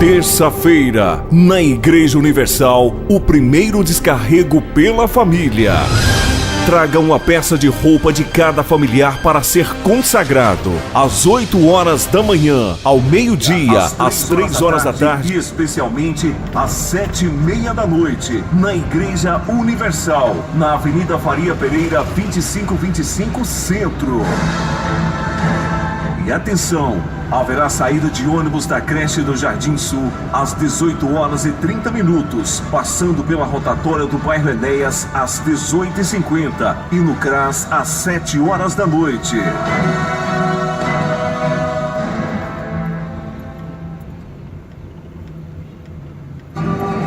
Terça-feira, na Igreja Universal, o primeiro descarrego pela família. Traga uma peça de roupa de cada familiar para ser consagrado. Às 8 horas da manhã, ao meio-dia, às 3 horas da tarde e especialmente às 7h30 da noite, na Igreja Universal, na Avenida Faria Pereira, 2525 Centro. E atenção, haverá saída de ônibus da creche do Jardim Sul às 18h30, passando pela rotatória do bairro Enéas às 18h50 e no CRAS às 7 horas da noite.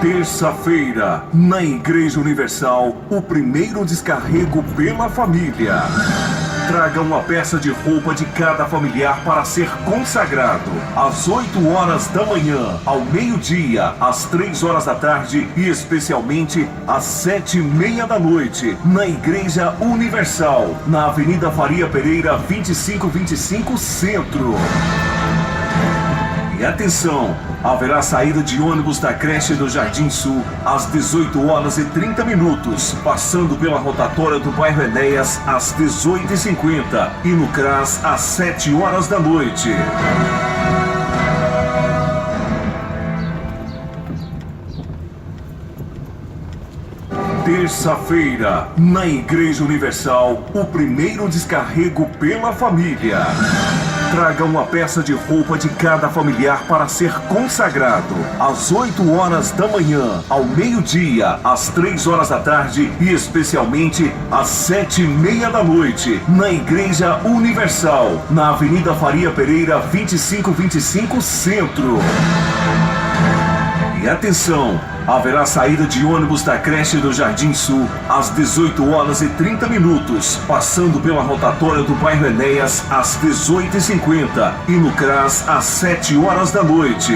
Terça-feira, na Igreja Universal, o primeiro descarrego pela família. Traga uma peça de roupa de cada familiar para ser consagrado. Às 8 horas da manhã, ao meio-dia, às 3 horas da tarde e especialmente às 7h30 da noite, na Igreja Universal, na Avenida Faria Pereira, 2525 Centro. E atenção, haverá saída de ônibus da creche do Jardim Sul às 18h30, passando pela rotatória do bairro Enéas às 18h50 e no CRAS às 7 horas da noite. Terça-feira, na Igreja Universal, o primeiro descarrego pela família. Traga uma peça de roupa de cada familiar para ser consagrado. Às 8 horas da manhã, ao meio-dia, às 3 horas da tarde e especialmente às 7h30 da noite, na Igreja Universal, na Avenida Faria Pereira, 2525 Centro. E atenção, haverá saída de ônibus da creche do Jardim Sul às 18h30, passando pela rotatória do bairro Enéas às 18h50 e no CRAS às 7 horas da noite.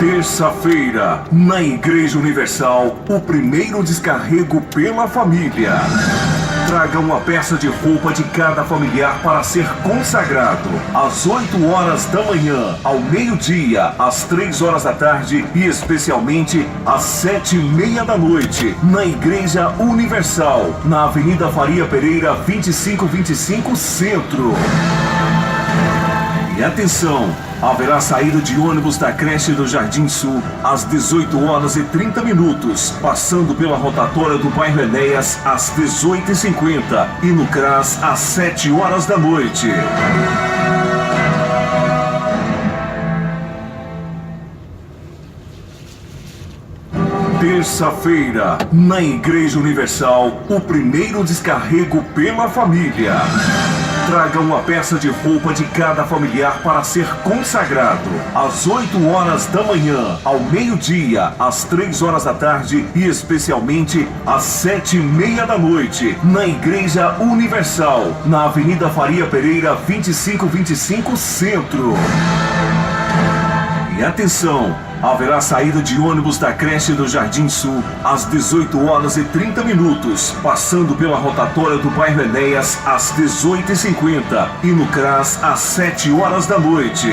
Terça-feira, na Igreja Universal, o primeiro descarrego pela família. Traga uma peça de roupa de cada familiar para ser consagrado. Às 8 horas da manhã, ao meio-dia, às 3 horas da tarde e especialmente às 7h30 da noite, na Igreja Universal, na Avenida Faria Pereira, 2525 Centro. E atenção, haverá saída de ônibus da creche do Jardim Sul às 18h30, passando pela rotatória do bairro Enéas às 18h50 e no CRAS às 7 horas da noite. Terça-feira, na Igreja Universal, o primeiro descarrego pela família. Traga uma peça de roupa de cada familiar para ser consagrado. Às 8 horas da manhã, ao meio-dia, às 3 horas da tarde e especialmente às 7h30 da noite, na Igreja Universal, na Avenida Faria Pereira, 2525 Centro. E atenção, haverá saída de ônibus da creche do Jardim Sul às 18h30, passando pela rotatória do bairro Enéas às 18h50 e no CRAS às 7 horas da noite.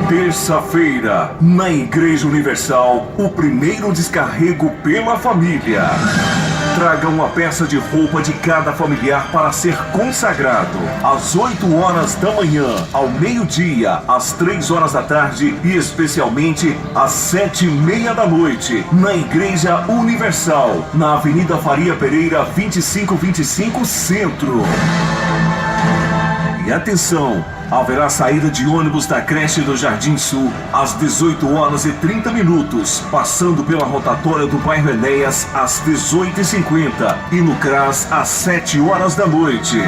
Terça-feira, na Igreja Universal, o primeiro descarrego pela família. Traga uma peça de roupa de cada familiar para ser consagrado. Às 8 horas da manhã, ao meio-dia, às 3 horas da tarde e especialmente às 7h30 da noite, na Igreja Universal, na Avenida Faria Pereira, 2525 Centro. E atenção, haverá saída de ônibus da creche do Jardim Sul às 18h30, passando pela rotatória do bairro Enéas às 18h50 e no CRAS às 7 horas da noite.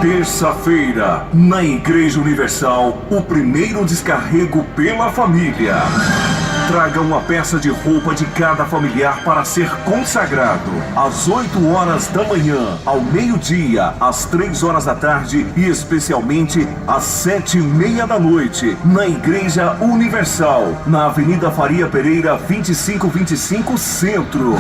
Terça-feira, na Igreja Universal, o primeiro descarrego pela família. Traga uma peça de roupa de cada familiar para ser consagrado. Às 8 horas da manhã, ao meio-dia, às 3 horas da tarde e especialmente às 7h30 da noite, na Igreja Universal, na Avenida Faria Pereira, 2525 Centro.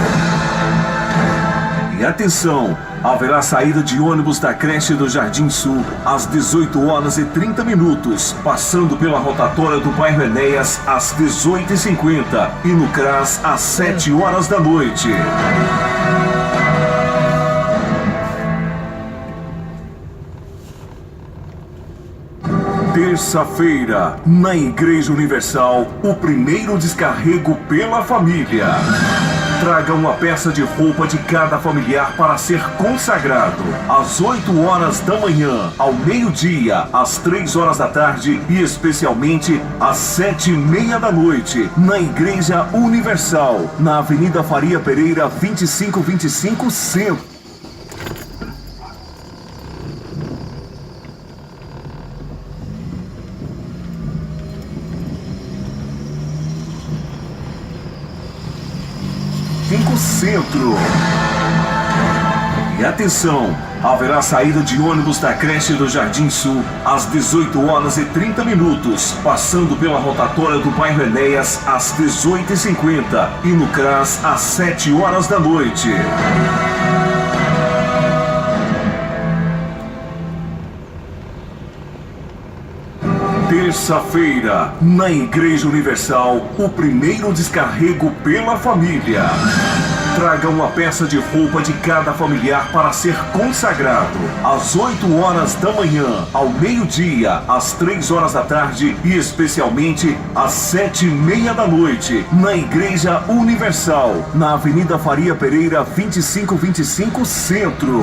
E atenção, haverá saída de ônibus da creche do Jardim Sul às 18 horas e 30 minutos, passando pela rotatória do bairro Enéas às 18h50 e no CRAS às 7 horas da noite. Terça-feira, na Igreja Universal, o primeiro descarrego pela família. Traga uma peça de roupa de cada familiar para ser consagrado. Às 8 horas da manhã, ao meio-dia, às 3 horas da tarde e especialmente às 7h30 da noite, na Igreja Universal, na Avenida Faria Pereira, 2525 Centro. Centro. E atenção, haverá saída de ônibus da creche do Jardim Sul às 18 horas e 30 minutos, passando pela rotatória do bairro Enéas às 18h50 e no CRAS às 7 horas da noite. Terça-feira, na Igreja Universal, o primeiro descarrego pela família. Traga uma peça de roupa de cada familiar para ser consagrado. Às 8 horas da manhã, ao meio-dia, às 3 horas da tarde e especialmente às 7h30 da noite, na Igreja Universal, na Avenida Faria Pereira, 2525 Centro.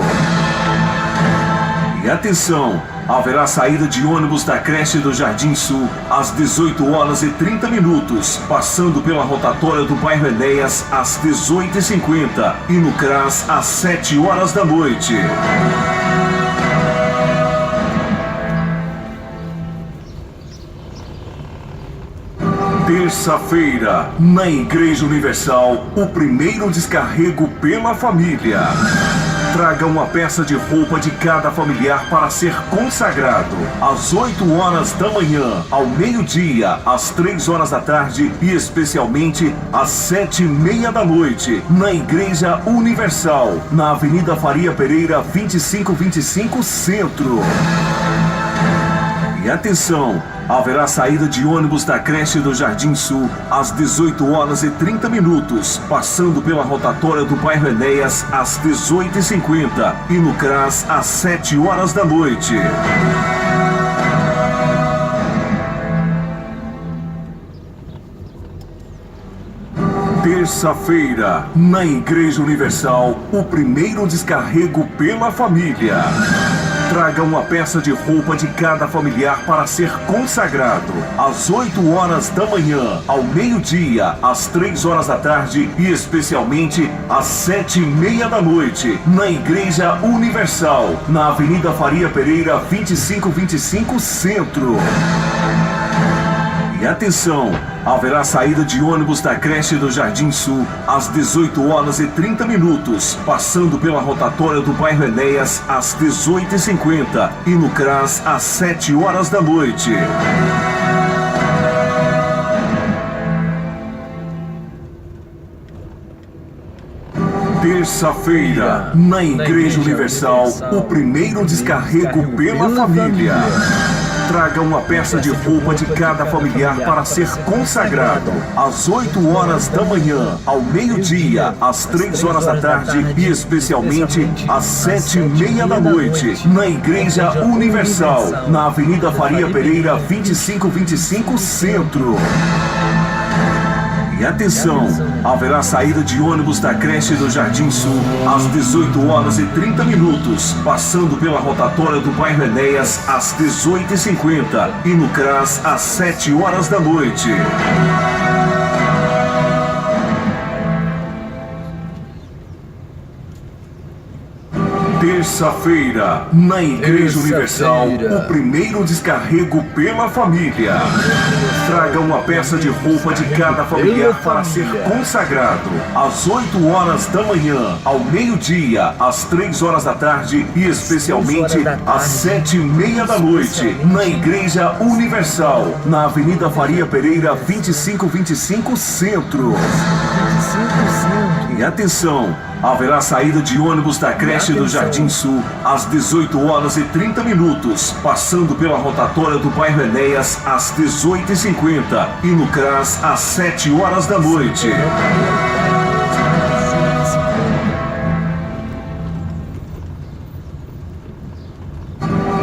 E atenção, haverá saída de ônibus da creche do Jardim Sul às 18 horas e 30 minutos, passando pela rotatória do bairro Enéas às 18h50 e no CRAS às 7 horas da noite. Terça-feira, na Igreja Universal, o primeiro descarrego pela família. Traga uma peça de roupa de cada familiar para ser consagrado. Às 8 horas da manhã, ao meio-dia, às 3 horas da tarde e especialmente às 7h30 da noite, na Igreja Universal, na Avenida Faria Pereira, 2525 Centro. E atenção, haverá saída de ônibus da creche do Jardim Sul às 18 horas e 30 minutos, passando pela rotatória do bairro Enéas às 18h50 e no CRAS às 7 horas da noite. Terça-feira, na Igreja Universal, o primeiro descarrego pela família. Traga uma peça de roupa de cada familiar para ser consagrado. Às 8 horas da manhã, ao meio-dia, às 3 horas da tarde e especialmente às 7h30 da noite, na Igreja Universal, na Avenida Faria Pereira, 2525 Centro. E atenção, haverá saída de ônibus da creche do Jardim Sul às 18 horas e 30 minutos, passando pela rotatória do bairro Enéas às 18h50 e no CRAS às 7 horas da noite. Terça-feira, na Igreja Universal, o primeiro descarrego pela família. Traga uma peça de roupa de cada familiar para ser consagrado. Às 8 horas da manhã, ao meio-dia, às 3 horas da tarde e especialmente às 7h30 da noite, na Igreja Universal, na Avenida Faria Pereira, 2525 Centro. E atenção, haverá saída de ônibus da creche do Jardim Sul às 18 horas e 30 minutos, passando pela rotatória do bairro Enéas às 18h50 e no CRAS às 7 horas da noite. Terça-feira, na Igreja Universal, o primeiro descarrego pela família. Traga uma peça de roupa de cada familiar para ser consagrado. Às 8 horas da manhã, ao meio-dia, às 3 horas da tarde e especialmente às 7h30 da noite, na Igreja Universal, na Avenida Faria Pereira, 2525 Centro. E atenção! Haverá saída de ônibus da creche do Jardim Sul às 18 horas e 30 minutos, passando pela rotatória do bairro Enéas às 18h50 e no CRAS às 7 horas da noite.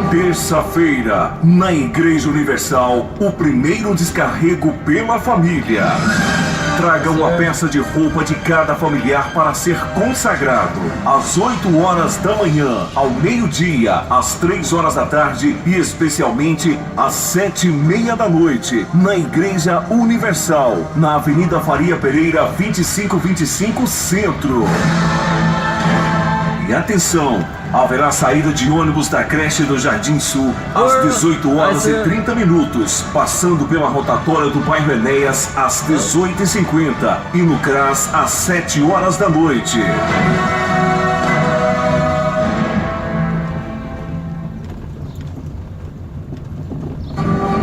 Terça-feira, na Igreja Universal, o primeiro descarrego pela família. Traga uma peça de roupa de cada familiar para ser consagrado. Às 8 horas da manhã, ao meio-dia, às 3 horas da tarde e especialmente às 7h30 da noite, na Igreja Universal, na Avenida Faria Pereira, 2525 Centro. E atenção! Haverá saída de ônibus da creche do Jardim Sul às 18 horas e 30 minutos, passando pela rotatória do bairro Enéas às 18h50 e no CRAS às 7 horas da noite.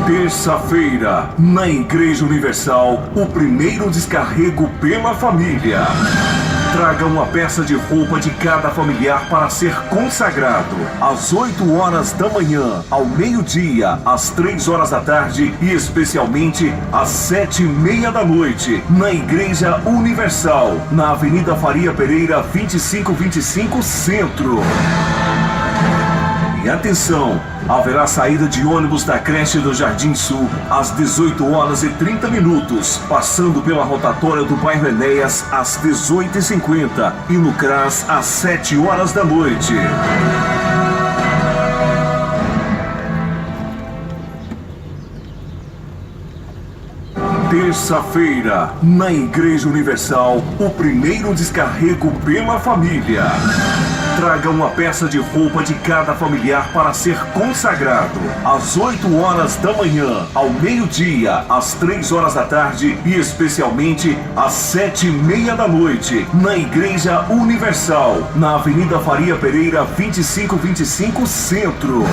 Terça-feira, na Igreja Universal, o primeiro descarrego pela família. Traga uma peça de roupa de cada familiar para ser consagrado. Às 8 horas da manhã, ao meio-dia, às 3 horas da tarde e especialmente às 7h30 da noite, na Igreja Universal, na Avenida Faria Pereira, 2525 Centro. E atenção! Haverá saída de ônibus da creche do Jardim Sul às 18 horas e 30 minutos, passando pela rotatória do bairro Enéas às 18h50 e no CRAS às 7 horas da noite. Terça-feira, na Igreja Universal, o primeiro descarrego pela família. Traga uma peça de roupa de cada familiar para ser consagrado. Às 8 horas da manhã, ao meio-dia, às 3 horas da tarde e especialmente às 7h30 da noite, na Igreja Universal, na Avenida Faria Pereira, 2525 Centro.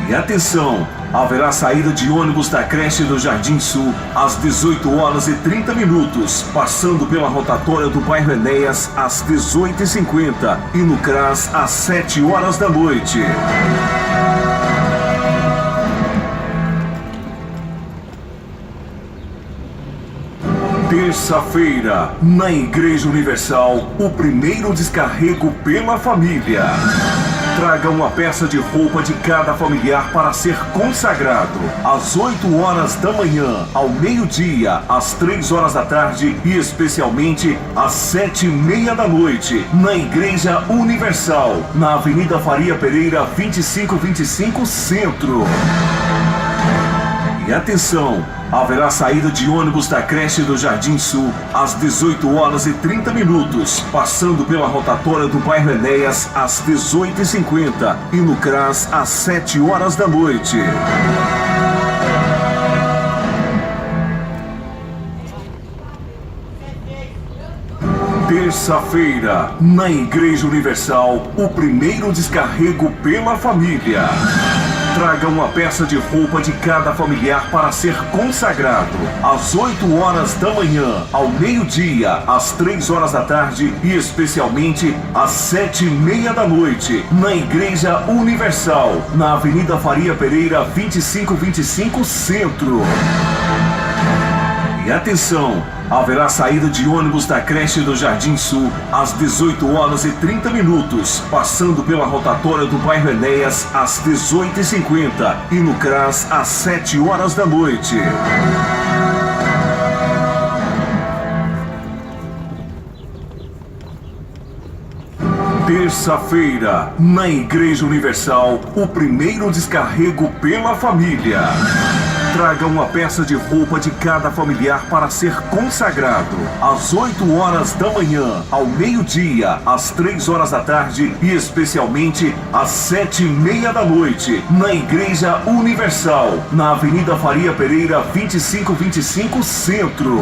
E atenção! Haverá saída de ônibus da creche do Jardim Sul às 18 horas e 30 minutos, passando pela rotatória do bairro Enéas às 18h50 e no CRAS às 7 horas da noite. Terça-feira, na Igreja Universal, o primeiro descarrego pela família. Traga uma peça de roupa de cada familiar para ser consagrado. Às 8 horas da manhã, ao meio-dia, às 3 horas da tarde e especialmente às 7h30 da noite, na Igreja Universal, na Avenida Faria Pereira, 2525 Centro. E atenção! Haverá saída de ônibus da creche do Jardim Sul às 18 horas e 30 minutos, passando pela rotatória do bairro Enéas às 18h50 e no CRAS às 7 horas da noite. Terça-feira, na Igreja Universal, o primeiro descarrego pela família. Traga uma peça de roupa de cada familiar para ser consagrado. Às 8 horas da manhã, ao meio-dia, às 3 horas da tarde e especialmente às 7h30 da noite, na Igreja Universal, na Avenida Faria Pereira, 2525 Centro. E atenção! Haverá saída de ônibus da creche do Jardim Sul às 18 horas e 30 minutos, passando pela rotatória do bairro Enéas às 18h50 e no CRAS às 7 horas da noite. Terça-feira, na Igreja Universal, o primeiro descarrego pela família. Traga uma peça de roupa de cada familiar para ser consagrado. Às 8 horas da manhã, ao meio-dia, às 3 horas da tarde e especialmente às 7h30 da noite, na Igreja Universal, na Avenida Faria Pereira, 2525 Centro.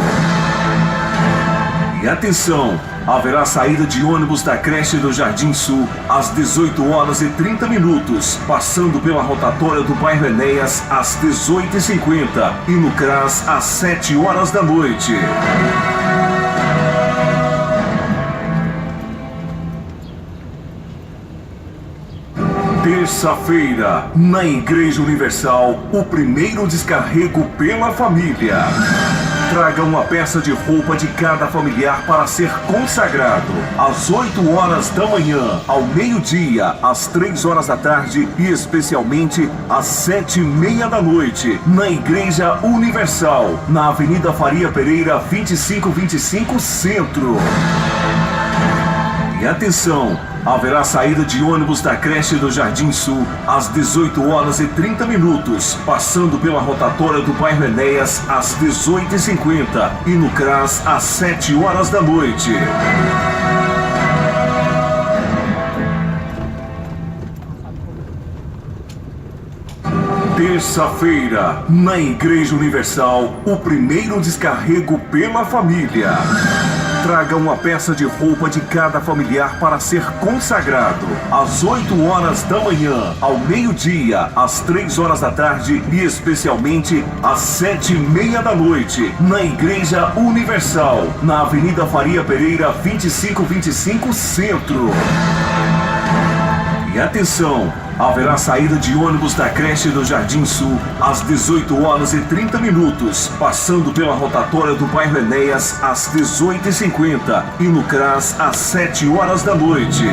E atenção! Haverá saída de ônibus da creche do Jardim Sul às 18h30, passando pela rotatória do bairro Enéas às 18h50 e no CRAS às 7 horas da noite. Terça-feira, na Igreja Universal, o primeiro descarrego pela família. Traga uma peça de roupa de cada familiar para ser consagrado. Às 8 horas da manhã, ao meio-dia, às 3 horas da tarde e especialmente às 7h30 da noite, na Igreja Universal, na Avenida Faria Pereira, 2525 Centro. E atenção! Haverá saída de ônibus da creche do Jardim Sul às 18h30, passando pela rotatória do bairro Enéas às 18h50 e no CRAS às 7 horas da noite. Terça-feira, na Igreja Universal, o primeiro descarrego pela família. Traga uma peça de roupa de cada familiar para ser consagrado. Às 8 horas da manhã, ao meio-dia, às 3 horas da tarde e especialmente às 7h30 da noite, na Igreja Universal, na Avenida Faria Pereira, 2525 Centro. E atenção! Haverá saída de ônibus da creche do Jardim Sul às 18h30, passando pela rotatória do bairro Enéas às 18h50 e no CRAS às 7 horas da noite.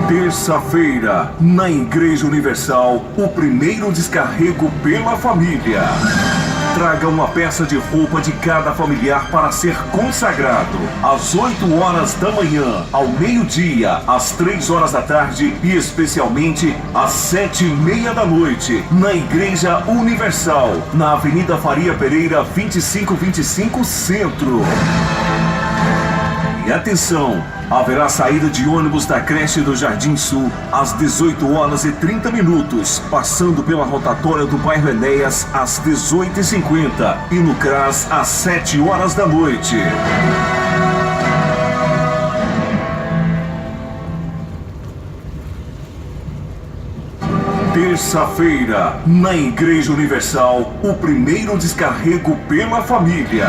Terça-feira, na Igreja Universal, o primeiro descarrego pela família. Traga uma peça de roupa de cada familiar para ser consagrado. Às 8 horas da manhã, ao meio-dia, às 3 horas da tarde e especialmente às 7h30 da noite, na Igreja Universal, na Avenida Faria Pereira, 2525 Centro. E atenção! Haverá saída de ônibus da creche do Jardim Sul às 18h30, passando pela rotatória do bairro Enéas às 18h50 e no CRAS às 7 horas da noite. Terça-feira, na Igreja Universal, o primeiro descarrego pela família.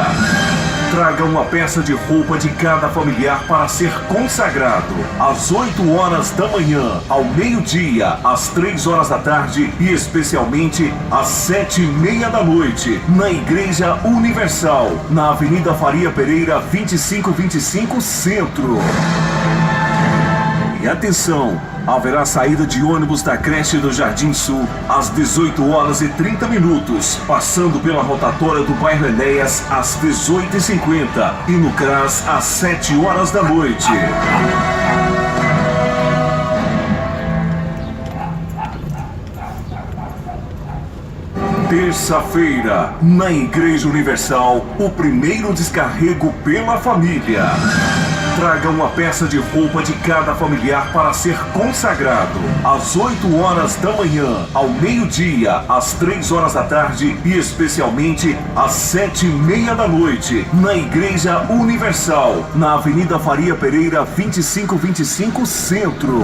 Traga uma peça de roupa de cada familiar para ser consagrado. Às 8 horas da manhã, ao meio-dia, às 3 horas da tarde e especialmente às 7h30 da noite, na Igreja Universal, na Avenida Faria Pereira, 2525 Centro. E atenção! Haverá saída de ônibus da creche do Jardim Sul às 18h30, passando pela rotatória do bairro Enéas às 18h50 e no CRAS às 7 horas da noite. Terça-feira, na Igreja Universal, o primeiro descarrego pela família. Traga uma peça de roupa de cada familiar para ser consagrado. Às 8 horas da manhã, ao meio-dia, às 3 horas da tarde e especialmente às 7h30 da noite, na Igreja Universal, na Avenida Faria Pereira, 2525 Centro.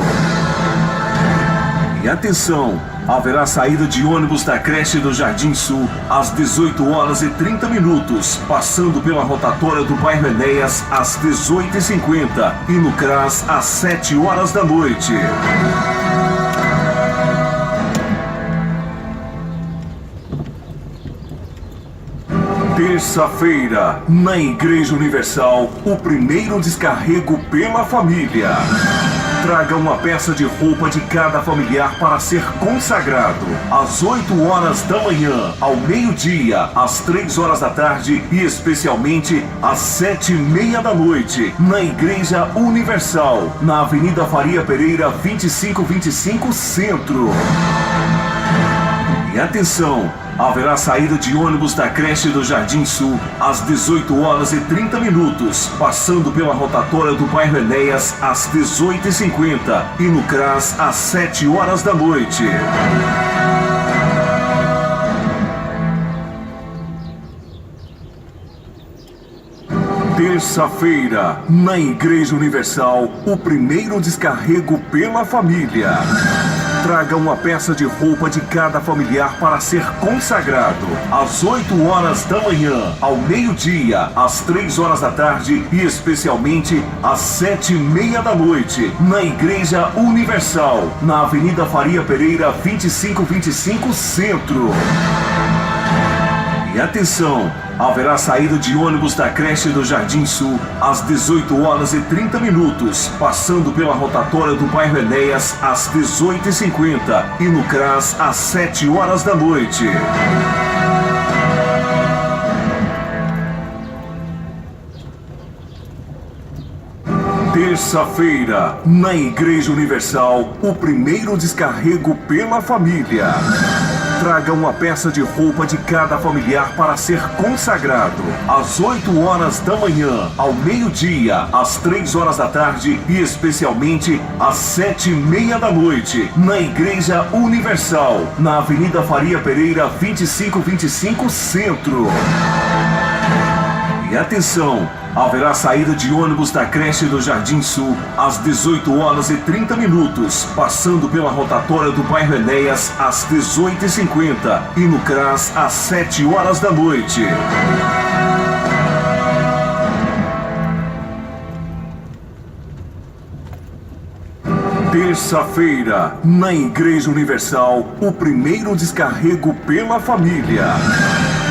E atenção! Haverá saída de ônibus da creche do Jardim Sul às 18h30, passando pela rotatória do bairro Enéas às 18h50 e no CRAS às 7 horas da noite. Terça-feira, na Igreja Universal, o primeiro descarrego pela família. Traga uma peça de roupa de cada familiar para ser consagrado. Às 8 horas da manhã, ao meio-dia, às 3 horas da tarde e especialmente às 7h30 da noite, na Igreja Universal, na Avenida Faria Pereira, 2525 Centro. E atenção! Haverá saída de ônibus da creche do Jardim Sul às 18h30, passando pela rotatória do bairro Enéas às 18h50 e no CRAS às 7 horas da noite. Terça-feira, na Igreja Universal, o primeiro descarrego pela família. Traga uma peça de roupa de cada familiar para ser consagrado. Às 8 horas da manhã, ao meio-dia, às 3 horas da tarde e especialmente às 7h30 da noite, na Igreja Universal, na Avenida Faria Pereira, 2525 Centro. E atenção! Haverá saída de ônibus da creche do Jardim Sul às 18h30, passando pela rotatória do bairro Enéas às 18h50 e no CRAS às 7 horas da noite. Terça-feira, na Igreja Universal, o primeiro descarrego pela família. Traga uma peça de roupa de cada familiar para ser consagrado. Às 8 horas da manhã, ao meio-dia, às 3 horas da tarde e especialmente às 7h30 da noite, na Igreja Universal, na Avenida Faria Pereira, 2525 Centro. E atenção! Haverá saída de ônibus da creche do Jardim Sul às 18h30, passando pela rotatória do bairro Enéas às 18h50 e no CRAS às 7 horas da noite. Terça-feira, na Igreja Universal, o primeiro descarrego pela família.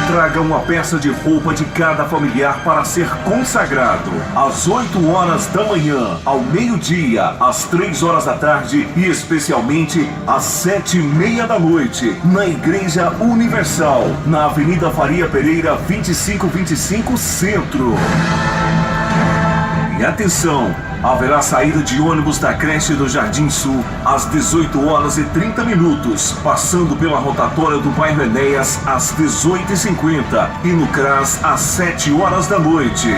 Traga uma peça de roupa de cada familiar para ser consagrado. Às 8 horas da manhã, ao meio-dia, às 3 horas da tarde e especialmente às 7h30 da noite, na Igreja Universal, na Avenida Faria Pereira, 2525 Centro. E atenção! Haverá saída de ônibus da creche do Jardim Sul às 18h30, passando pela rotatória do bairro Enéas às 18h50 e no CRAS às 7 horas da noite.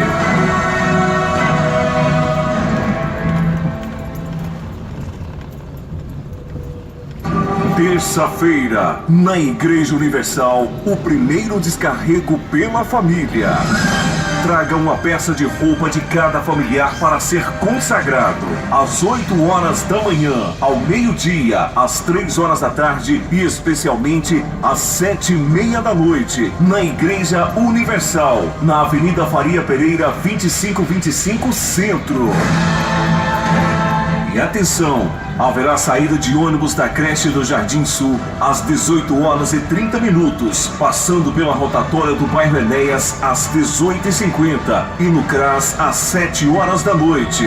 Terça-feira, na Igreja Universal, o primeiro descarrego pela família. Traga uma peça de roupa de cada familiar para ser consagrado. Às 8 horas da manhã, ao meio-dia, às 3 horas da tarde e especialmente às 7h30 da noite, na Igreja Universal, na Avenida Faria Pereira, 2525 Centro. E atenção! Haverá saída de ônibus da creche do Jardim Sul às 18h30, passando pela rotatória do bairro Enéas às 18h50 e no CRAS às 7 horas da noite.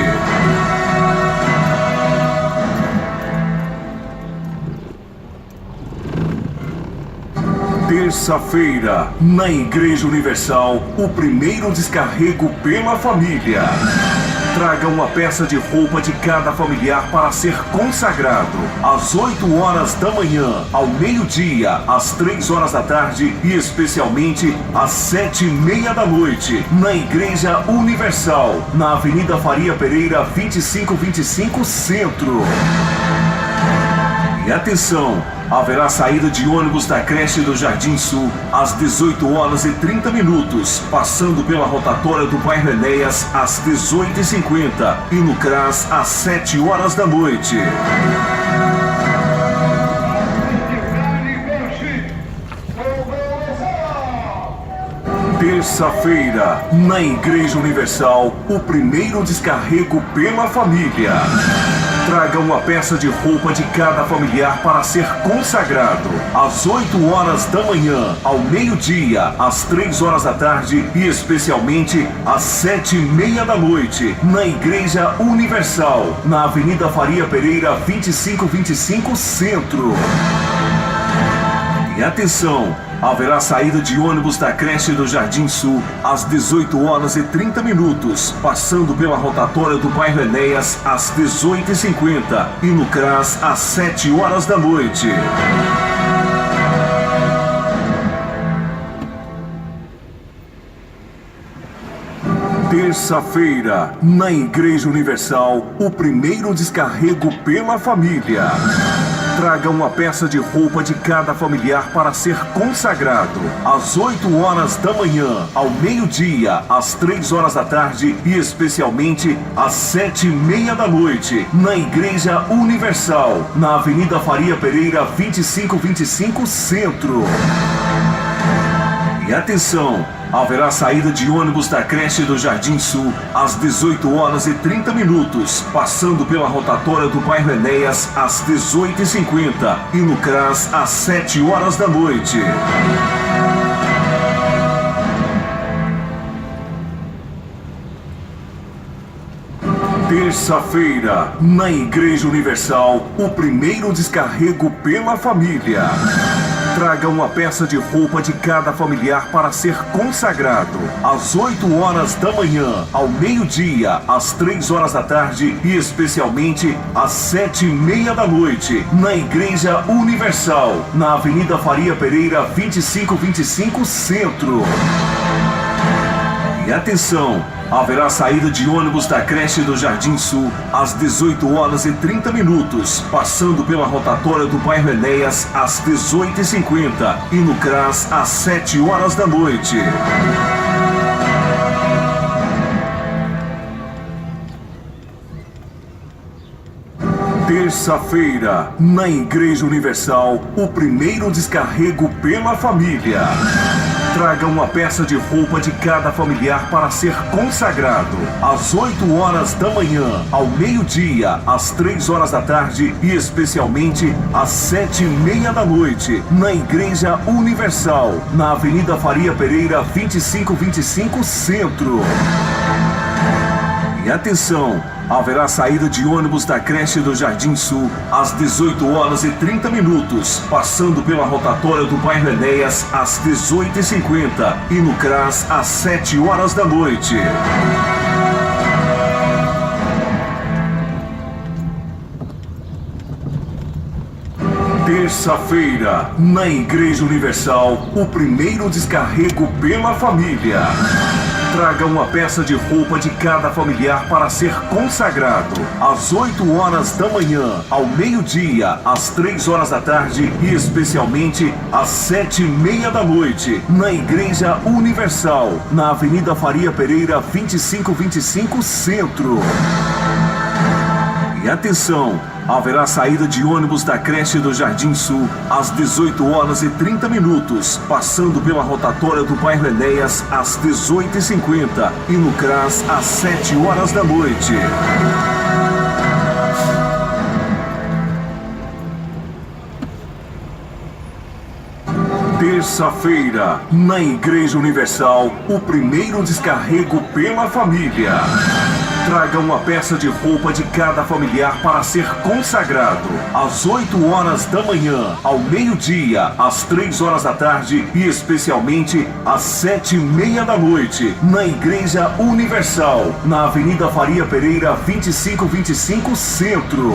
Terça-feira, na Igreja Universal, o primeiro descarrego pela família. Traga uma peça de roupa de cada familiar para ser consagrado. Às 8 horas da manhã, ao meio-dia, às 3 horas da tarde e especialmente às 7h30 da noite, na Igreja Universal, na Avenida Faria Pereira, 2525 Centro. E atenção! Haverá saída de ônibus da creche do Jardim Sul às 18h30, passando pela rotatória do bairro Enéas às 18h50 e no CRAS às 7 horas da noite. Terça-feira, na Igreja Universal, o primeiro descarrego pela família. Traga uma peça de roupa de cada familiar para ser consagrado. Às 8 horas da manhã, ao meio-dia, às 3 horas da tarde e especialmente às 7h30 da noite, na Igreja Universal, na Avenida Faria Pereira, 2525 Centro. E atenção! Haverá saída de ônibus da creche do Jardim Sul às 18h30, passando pela rotatória do bairro Enéas às 18h50 e no CRAS às 7 horas da noite. Terça-feira, na Igreja Universal, o primeiro descarrego pela família. Traga uma peça de roupa de cada familiar para ser consagrado. Às 8 horas da manhã, ao meio-dia, às 3 horas da tarde e especialmente às 7h30 da noite, na Igreja Universal, na Avenida Faria Pereira, 2525 Centro. E atenção! Haverá saída de ônibus da creche do Jardim Sul às 18h30, passando pela rotatória do bairro Enéas às 18h50 e no CRAS às 7 horas da noite. Terça-feira, na Igreja Universal, o primeiro descarrego pela família. Traga uma peça de roupa de cada familiar para ser consagrado. Às 8 horas da manhã, ao meio-dia, às 3 horas da tarde e especialmente às 7h30 da noite, na Igreja Universal, na Avenida Faria Pereira, 2525 Centro. E atenção! Haverá saída de ônibus da creche do Jardim Sul às 18h30, passando pela rotatória do bairro Enéas às 18h50 e no CRAS às 7 horas da noite. Terça-feira, na Igreja Universal, o primeiro descarrego pela família. Traga uma peça de roupa de cada familiar para ser consagrado. Às 8 horas da manhã, ao meio-dia, às 3 horas da tarde e especialmente às 7h30 da noite, na Igreja Universal, na Avenida Faria Pereira, 2525 Centro. E atenção! Haverá saída de ônibus da creche do Jardim Sul às 18h30, passando pela rotatória do bairro Enéas às 18h50 e no CRAS às 7 horas da noite. Terça-feira, na Igreja Universal, o primeiro descarrego pela família. Traga uma peça de roupa de cada familiar para ser consagrado. Às 8 horas da manhã, ao meio-dia, às 3 horas da tarde e especialmente às 7h30 da noite, na Igreja Universal, na Avenida Faria Pereira, 2525 Centro. E atenção! Haverá saída de ônibus da creche do Jardim Sul às 18h30, passando pela rotatória do bairro Enéas às 18h50 e no CRAS às 7 horas da noite. Terça-feira, na Igreja Universal, o primeiro descarrego pela família. Traga uma peça de roupa de cada familiar para ser consagrado. Às 8 horas da manhã, ao meio-dia, às 3 horas da tarde e especialmente às 7h30 da noite, na Igreja Universal, na Avenida Faria Pereira, 2525 Centro.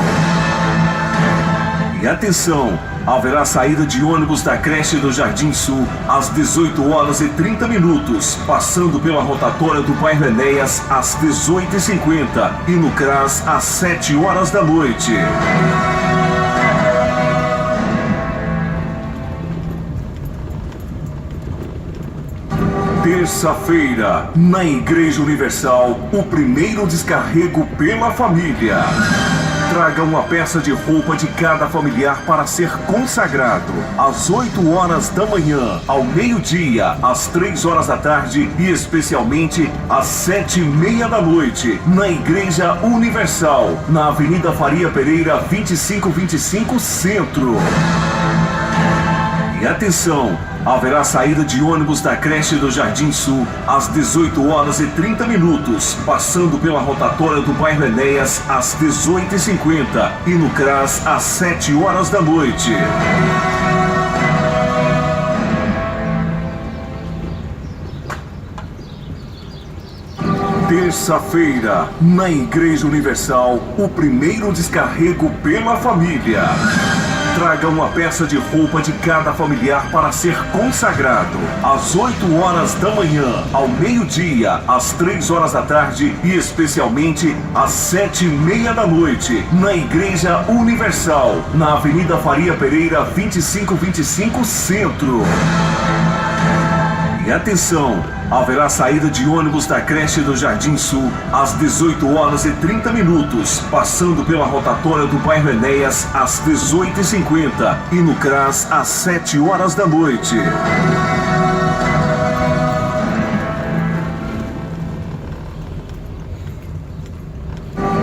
E atenção! Haverá saída de ônibus da creche do Jardim Sul às 18h30, passando pela rotatória do bairro Enéas às 18h50 e no CRAS às 7 horas da noite. Terça-feira, na Igreja Universal, o primeiro descarrego pela família. Traga uma peça de roupa de cada familiar para ser consagrado. Às 8 horas da manhã, ao meio-dia, às 3 horas da tarde e especialmente às 7h30 da noite, na Igreja Universal, na Avenida Faria Pereira, 2525 Centro. E atenção! Haverá saída de ônibus da creche do Jardim Sul às 18h30, passando pela rotatória do bairro Enéas às 18h50 e no CRAS às 7 horas da noite. Terça-feira, na Igreja Universal, o primeiro descarrego pela família. Traga uma peça de roupa de cada familiar para ser consagrado. Às 8 horas da manhã, ao meio-dia, às 3 horas da tarde e especialmente às 7h30 da noite, na Igreja Universal, na Avenida Faria Pereira, 2525 Centro. E atenção! Haverá saída de ônibus da creche do Jardim Sul às 18h30, passando pela rotatória do bairro Enéas às 18h50 e no CRAS às 7 horas da noite.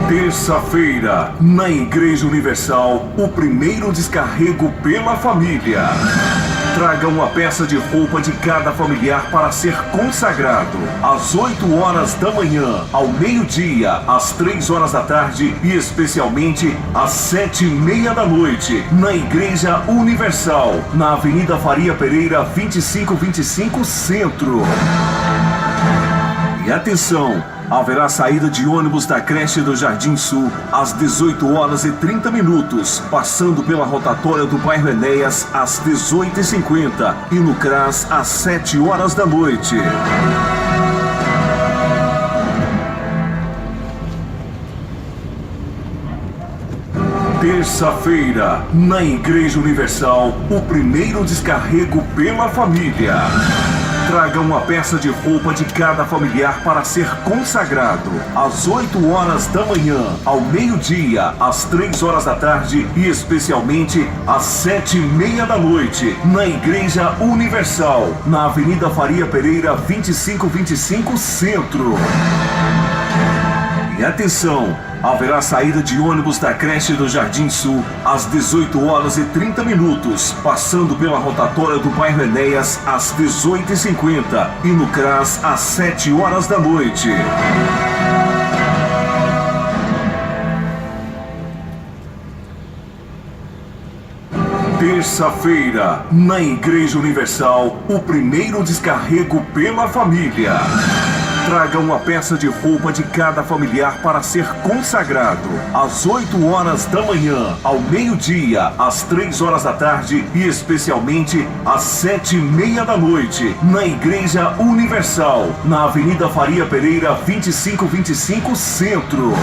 Terça-feira, na Igreja Universal, o primeiro descarrego pela família. Traga uma peça de roupa de cada familiar para ser consagrado. Às 8 horas da manhã, ao meio-dia, às 3 horas da tarde e especialmente às 7h30 da noite, na Igreja Universal, na Avenida Faria Pereira, 2525 Centro. E atenção! Haverá saída de ônibus da creche do Jardim Sul às 18h30, passando pela rotatória do bairro Enéas às 18h50 e no CRAS às 7 horas da noite. Terça-feira, na Igreja Universal, o primeiro descarrego pela família. Traga uma peça de roupa de cada familiar para ser consagrado. Às 8 horas da manhã, ao meio-dia, às 3 horas da tarde e especialmente às 7h30 da noite, na Igreja Universal, na Avenida Faria Pereira, 2525 Centro. E atenção! Haverá saída de ônibus da creche do Jardim Sul às 18h30, passando pela rotatória do bairro Enéas às 18h50 e no CRAS às 7 horas da noite. Terça-feira, na Igreja Universal, o primeiro descarrego pela família. Traga uma peça de roupa de cada familiar para ser consagrado. Às 8 horas da manhã, ao meio-dia, às 3 horas da tarde e especialmente às 7h30 da noite, na Igreja Universal, na Avenida Faria Pereira, 2525 Centro.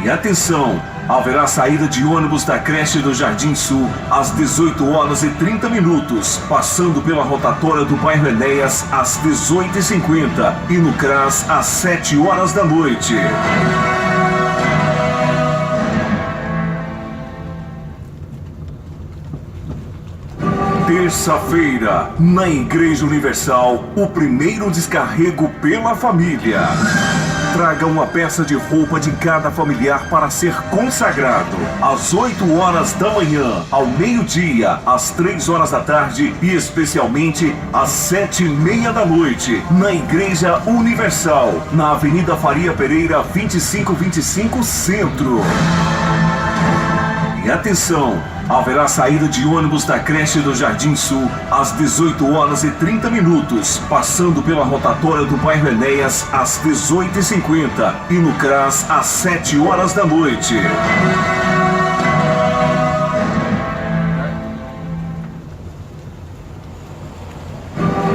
E atenção! Haverá saída de ônibus da creche do Jardim Sul às 18h30, passando pela rotatória do bairro Enéas às 18h50 e no CRAS às 7 horas da noite. Terça-feira, na Igreja Universal, o primeiro descarrego pela família. Traga uma peça de roupa de cada familiar para ser consagrado. Às 8 horas da manhã, ao meio-dia, às 3 horas da tarde e especialmente às 7h30 da noite, na Igreja Universal, na Avenida Faria Pereira, 2525 Centro. E atenção! Haverá saída de ônibus da creche do Jardim Sul às 18h30, passando pela rotatória do bairro Enéas às 18h50 e no CRAS às 7 horas da noite.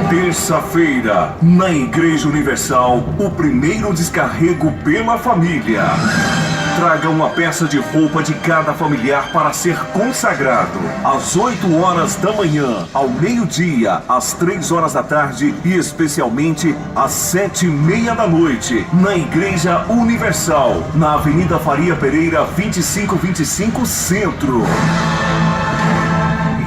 Terça-feira, na Igreja Universal, o primeiro descarrego pela família. Traga uma peça de roupa de cada familiar para ser consagrado. Às 8 horas da manhã, ao meio-dia, às 3 horas da tarde e especialmente às 7h30 da noite, na Igreja Universal, na Avenida Faria Pereira, 2525 Centro.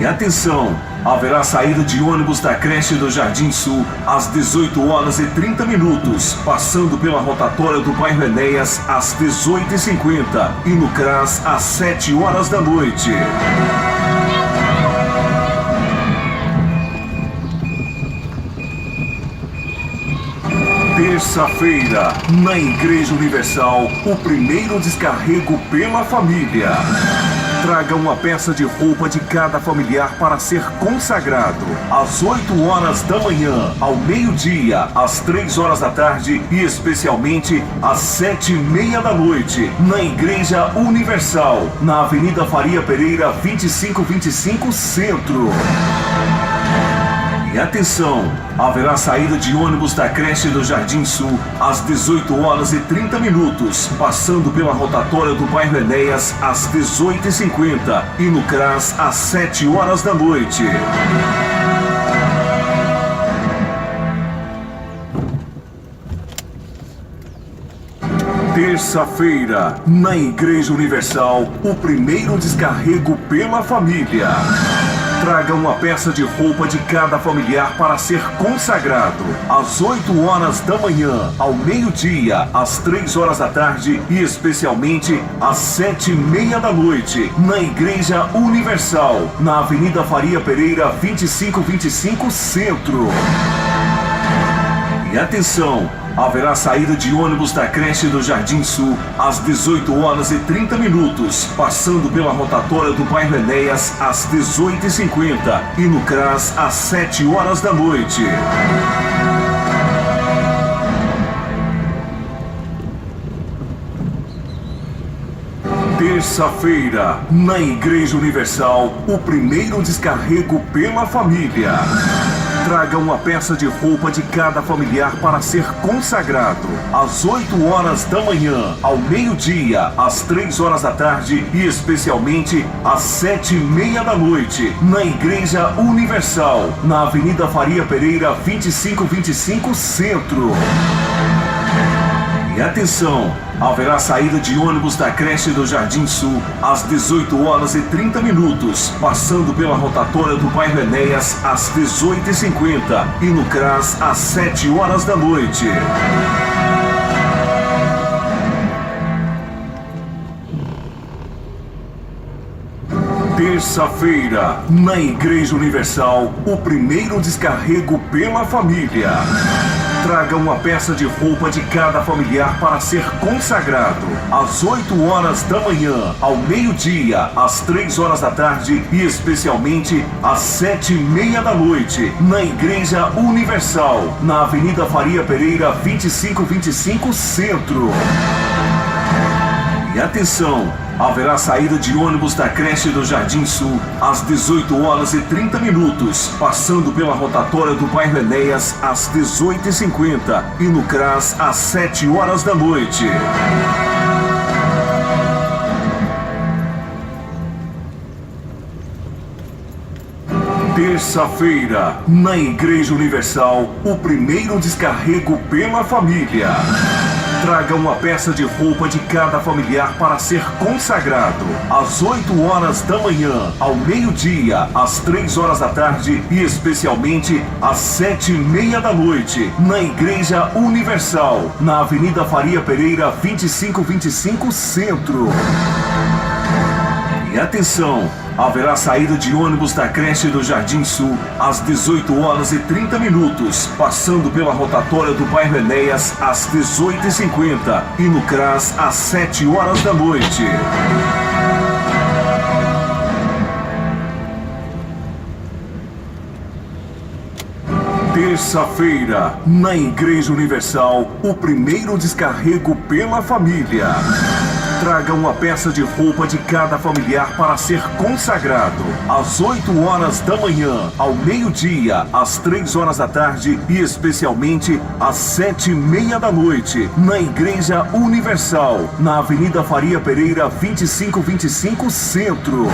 E atenção! Haverá saída de ônibus da creche do Jardim Sul às 18h30, passando pela rotatória do bairro Enéas às 18h50 e no CRAS às 7 horas da noite. Terça-feira, na Igreja Universal, o primeiro descarrego pela família. Traga uma peça de roupa de cada familiar para ser consagrado. Às 8 horas da manhã, ao meio-dia, às 3 horas da tarde e especialmente às 7h30 da noite, na Igreja Universal, na Avenida Faria Pereira, 2525 Centro. E atenção! Haverá saída de ônibus da creche do Jardim Sul às 18h30, passando pela rotatória do bairro Enéas às 18h50 e no CRAS às 7 horas da noite. Terça-feira, na Igreja Universal, o primeiro descarrego pela família. Traga uma peça de roupa de cada familiar para ser consagrado. Às 8 horas da manhã, ao meio-dia, às 3 horas da tarde e especialmente às 7h30 da noite, na Igreja Universal, na Avenida Faria Pereira, 2525 Centro. E atenção! Haverá saída de ônibus da creche do Jardim Sul às 18h30, passando pela rotatória do bairro Enéas às 18h50 e no CRAS às 7 horas da noite. Terça-feira, na Igreja Universal, o primeiro descarrego pela família. Traga uma peça de roupa de cada familiar para ser consagrado. Às 8 horas da manhã, ao meio-dia, às 3 horas da tarde e especialmente às 7h30 da noite, na Igreja Universal, na Avenida Faria Pereira, 2525 Centro. E atenção! Haverá saída de ônibus da creche do Jardim Sul às 18h30, passando pela rotatória do bairro Enéas às 18h50 e no CRAS às 7 horas da noite. Terça-feira, na Igreja Universal, o primeiro descarrego pela família. Traga uma peça de roupa de cada familiar para ser consagrado. Às 8 horas da manhã, ao meio-dia, às 3 horas da tarde e especialmente às 7h30 da noite, na Igreja Universal, na Avenida Faria Pereira, 2525 Centro. E atenção! Haverá saída de ônibus da creche do Jardim Sul às 18h30, passando pela rotatória do bairro Enéas às 18h50 e no CRAS às 7 horas da noite. Terça-feira, na Igreja Universal, o primeiro descarrego pela família. Traga uma peça de roupa de cada familiar para ser consagrado. Às 8 horas da manhã, ao meio-dia, às 3 horas da tarde e especialmente às 7h30 da noite, na Igreja Universal, na Avenida Faria Pereira, 2525 Centro. E atenção! Haverá saída de ônibus da creche do Jardim Sul às 18h30, passando pela rotatória do bairro Enéas às 18h50 e no CRAS às 7 horas da noite. Terça-feira, na Igreja Universal, o primeiro descarrego pela família. Traga uma peça de roupa de cada familiar para ser consagrado. Às 8 horas da manhã, ao meio-dia, às 3 horas da tarde e especialmente às 7h30 da noite, na Igreja Universal, na Avenida Faria Pereira 2525 Centro.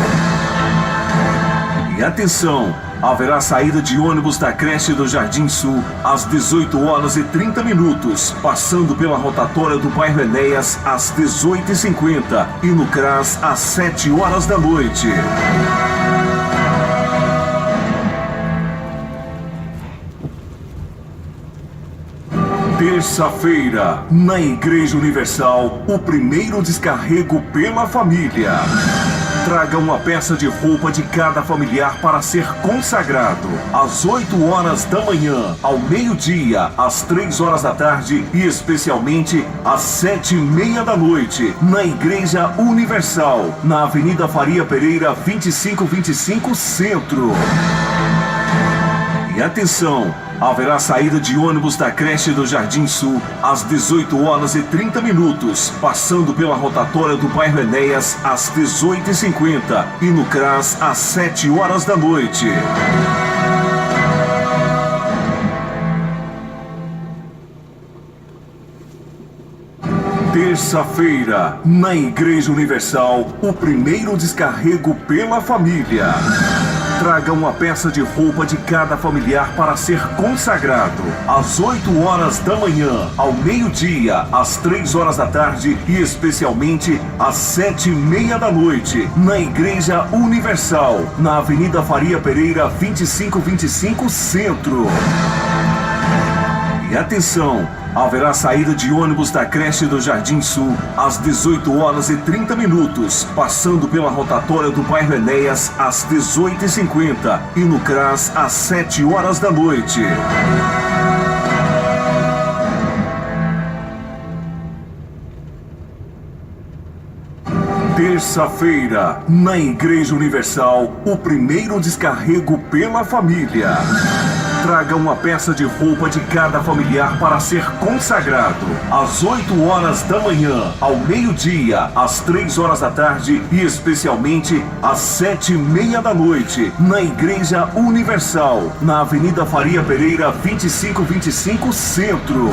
E atenção! Haverá saída de ônibus da creche do Jardim Sul às 18h30, passando pela rotatória do bairro Enéas às 18h50 e no CRAS às 7 horas da noite. Terça-feira, na Igreja Universal, o primeiro descarrego pela família. Traga uma peça de roupa de cada familiar para ser consagrado. Às 8 horas da manhã, ao meio-dia, às 3 horas da tarde e especialmente às 7h30 da noite, na Igreja Universal, na Avenida Faria Pereira 2525 Centro. E atenção! Haverá saída de ônibus da creche do Jardim Sul às 18h30, passando pela rotatória do bairro Enéas às 18h50 e no CRAS às 7 horas da noite. Terça-feira, na Igreja Universal, o primeiro descarrego pela família. Traga uma peça de roupa de cada familiar para ser consagrado. Às 8 horas da manhã, ao meio-dia, às 3 horas da tarde e especialmente às 7h30 da noite, na Igreja Universal, na Avenida Faria Pereira 2525 Centro. E atenção! Haverá saída de ônibus da creche do Jardim Sul às 18h30, passando pela rotatória do bairro Enéas às 18h50 e no CRAS às 7 horas da noite. Terça-feira, na Igreja Universal, o primeiro descarrego pela família. Traga uma peça de roupa de cada familiar para ser consagrado. Às 8 horas da manhã, ao meio-dia, às 3 horas da tarde e especialmente às 7h30 da noite, na Igreja Universal, na Avenida Faria Pereira 2525 Centro.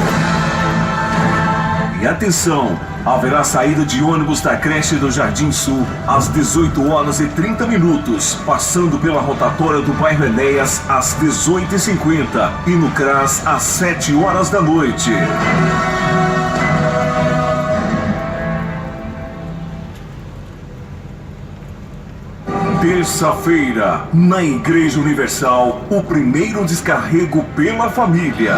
E atenção! Haverá saída de ônibus da creche do Jardim Sul às 18h30, passando pela rotatória do bairro Enéas às 18h50 e no CRAS às 7 horas da noite. Terça-feira, na Igreja Universal, o primeiro descarrego pela família.